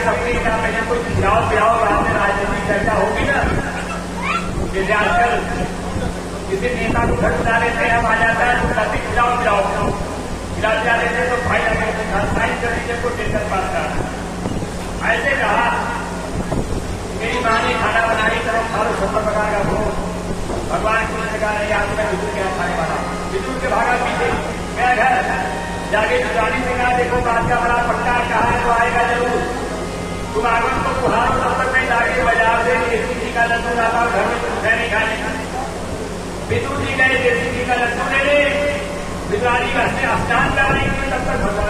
सपने का पहले कुछ खिलाओ पिलाओ, बाद में राजनीति चर्चा होगी ना। जैसे आजकल किसी नेता को घर बुला लेते हैं, हम आ जाता है तो कहते खिलाओ पिलाओ खिला पिला लेते हैं, तो भाई लगे साइन कर दीजिए को टेंशन पास कर। ऐसे कहा मेरी माँ ने खाना बनाई, करो खा लो 70 प्रकार का भोग। भगवान कृष्ण ने कहा नहीं, आज मैं विष्णु के यहाँ खाने वाला। विष्णु के भागा पीछे गया घर, जाके जुगानी से कहा देखो बात का बड़ा पट्टा कहा है तो आएगा जरूर, तुम आगमन को बुहारो, तब तक मैं जाके बाजार से देसी घी का लड्डू लाता हूँ, घर में कुछ है नहीं खाने। विष्णु जी गए देसी घी का लड्डू लेने, विद्वानी का स्नान कराने के लिए, तब तक